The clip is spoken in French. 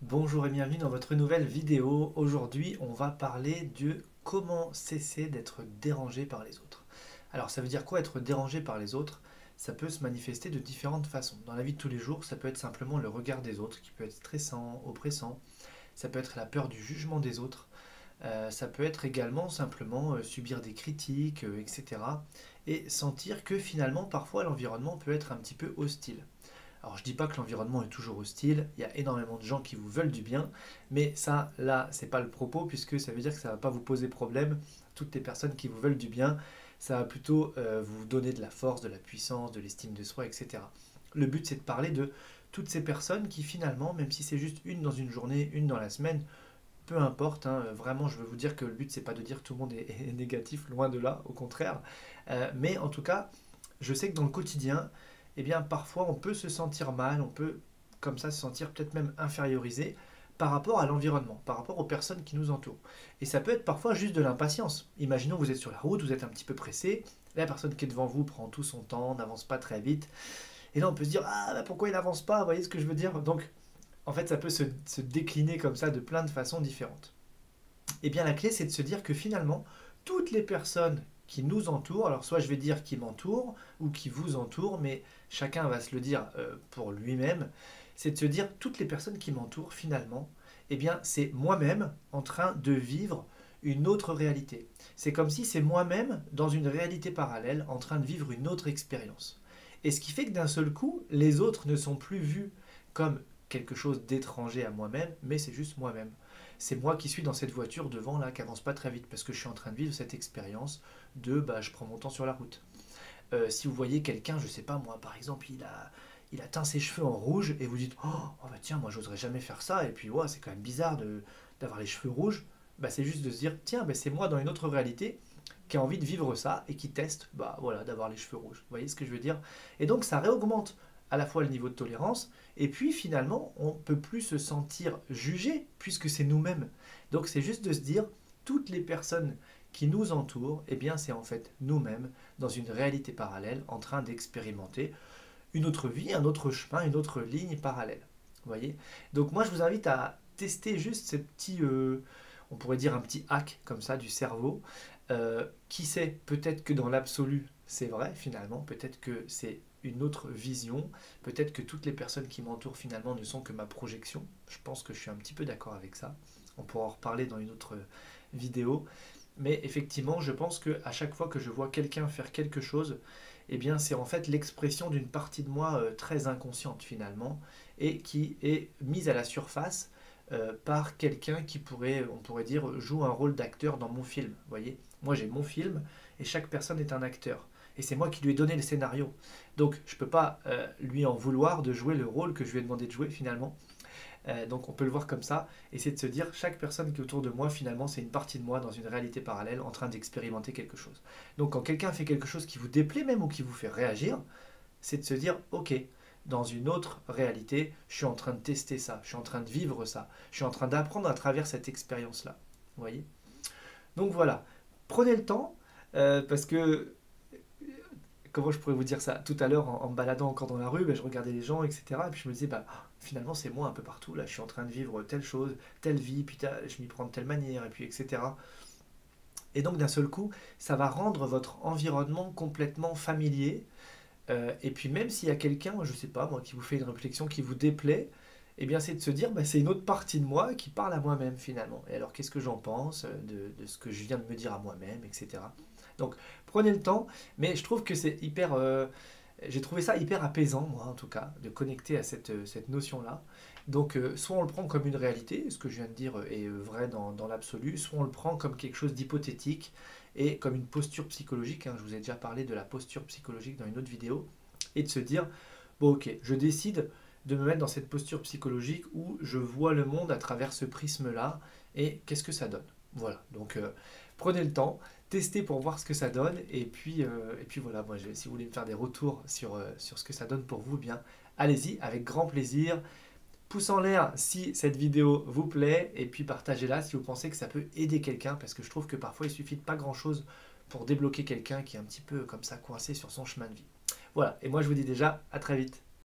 Bonjour et bienvenue dans votre nouvelle vidéo. Aujourd'hui, on va parler de comment cesser d'être dérangé par les autres. Alors, ça veut dire quoi être dérangé par les autres? Ça peut se manifester de différentes façons. Dans la vie de tous les jours, ça peut être simplement le regard des autres qui peut être stressant, oppressant. Ça peut être la peur du jugement des autres. Ça peut être également simplement subir des critiques, etc. Et sentir que finalement, parfois, l'environnement peut être un petit peu hostile. Alors je dis pas que l'environnement est toujours hostile, il y a énormément de gens qui vous veulent du bien, mais ça, là, c'est pas le propos, puisque ça veut dire que ça va pas vous poser problème. Toutes les personnes qui vous veulent du bien, ça va plutôt vous donner de la force, de la puissance, de l'estime de soi, etc. Le but, c'est de parler de toutes ces personnes qui finalement, même si c'est juste une dans une journée, une dans la semaine, peu importe, hein, vraiment, je veux vous dire que le but, c'est pas de dire que tout le monde est négatif, loin de là, au contraire. Mais en tout cas, je sais que dans le quotidien, eh bien, parfois, on peut se sentir mal, on peut, comme ça, se sentir peut-être même infériorisé par rapport à l'environnement, par rapport aux personnes qui nous entourent. Et ça peut être parfois juste de l'impatience. Imaginons, vous êtes sur la route, vous êtes un petit peu pressé, la personne qui est devant vous prend tout son temps, n'avance pas très vite, et là, on peut se dire, ah, bah, pourquoi il n'avance pas? Vous voyez ce que je veux dire? Donc, en fait, ça peut se décliner comme ça de plein de façons différentes. Et bien la clé, c'est de se dire que finalement, toutes les personnes qui nous entourent, alors soit je vais dire qui m'entourent ou qui vous entourent, mais chacun va se le dire pour lui-même, c'est de se dire toutes les personnes qui m'entourent finalement, eh bien c'est moi-même en train de vivre une autre réalité. C'est comme si c'est moi-même dans une réalité parallèle en train de vivre une autre expérience. Et ce qui fait que d'un seul coup, les autres ne sont plus vus comme quelque chose d'étranger à moi-même, mais c'est juste moi-même. C'est moi qui suis dans cette voiture devant là, qui avance pas très vite, parce que je suis en train de vivre cette expérience de bah, je prends mon temps sur la route. Si vous voyez quelqu'un, je sais pas moi, par exemple, il a teint ses cheveux en rouge et vous dites oh bah tiens, moi j'oserais jamais faire ça, et puis ouais, c'est quand même bizarre d'avoir les cheveux rouges, bah, c'est juste de se dire tiens, bah, c'est moi dans une autre réalité qui a envie de vivre ça et qui teste bah, voilà, d'avoir les cheveux rouges. Vous voyez ce que je veux dire? Et donc ça réaugmente à la fois le niveau de tolérance, et puis finalement, on ne peut plus se sentir jugé, puisque c'est nous-mêmes. Donc c'est juste de se dire, toutes les personnes qui nous entourent, eh bien c'est en fait nous-mêmes, dans une réalité parallèle, en train d'expérimenter une autre vie, un autre chemin, une autre ligne parallèle. Vous voyez? Donc moi je vous invite à tester juste ces petits, on pourrait dire un petit hack comme ça du cerveau. Qui sait, peut-être que dans l'absolu, c'est vrai finalement, peut-être que c'est une autre vision, peut-être que toutes les personnes qui m'entourent finalement ne sont que ma projection. Je pense que je suis un petit peu d'accord avec ça. On pourra en reparler dans une autre vidéo. Mais effectivement, je pense qu'à chaque fois que je vois quelqu'un faire quelque chose, eh bien, c'est en fait l'expression d'une partie de moi très inconsciente finalement, et qui est mise à la surface par quelqu'un qui pourrait, on pourrait dire, joue un rôle d'acteur dans mon film. Vous voyez, moi j'ai mon film et chaque personne est un acteur. Et c'est moi qui lui ai donné le scénario. Donc je ne peux pas lui en vouloir de jouer le rôle que je lui ai demandé de jouer finalement. Donc on peut le voir comme ça, et c'est de se dire chaque personne qui est autour de moi finalement c'est une partie de moi dans une réalité parallèle en train d'expérimenter quelque chose. Donc quand quelqu'un fait quelque chose qui vous déplaît même ou qui vous fait réagir, c'est de se dire ok, dans une autre réalité, je suis en train de tester ça, je suis en train de vivre ça, je suis en train d'apprendre à travers cette expérience-là. Vous voyez? Donc voilà, prenez le temps, parce que comment je pourrais vous dire ça? Tout à l'heure, en me baladant encore dans la rue, ben, je regardais les gens, etc. Et puis je me disais, bah, finalement, c'est moi un peu partout. Là, je suis en train de vivre telle chose, telle vie, puis je m'y prends de telle manière, et puis etc. Et donc, d'un seul coup, ça va rendre votre environnement complètement familier. Et puis, même s'il y a quelqu'un, je sais pas, moi, qui vous fait une réflexion qui vous déplaît, eh bien, c'est de se dire, bah, c'est une autre partie de moi qui parle à moi-même, finalement. Et alors, qu'est-ce que j'en pense de ce que je viens de me dire à moi-même, etc. Donc, prenez le temps, mais je trouve que c'est hyper. J'ai trouvé ça hyper apaisant, moi en tout cas, de connecter à cette notion-là. Donc, soit on le prend comme une réalité, ce que je viens de dire est vrai dans l'absolu, soit on le prend comme quelque chose d'hypothétique et comme une posture psychologique. Hein, je vous ai déjà parlé de la posture psychologique dans une autre vidéo, et de se dire, bon ok, je décide de me mettre dans cette posture psychologique où je vois le monde à travers ce prisme-là, et qu'est-ce que ça donne? Voilà, donc prenez le temps, testez pour voir ce que ça donne, et puis voilà, moi, si vous voulez me faire des retours sur ce que ça donne pour vous, eh bien allez-y, avec grand plaisir. Pouce en l'air si cette vidéo vous plaît, et puis partagez-la si vous pensez que ça peut aider quelqu'un, parce que je trouve que parfois il suffit de pas grand-chose pour débloquer quelqu'un qui est un petit peu comme ça coincé sur son chemin de vie. Voilà, et moi je vous dis déjà à très vite.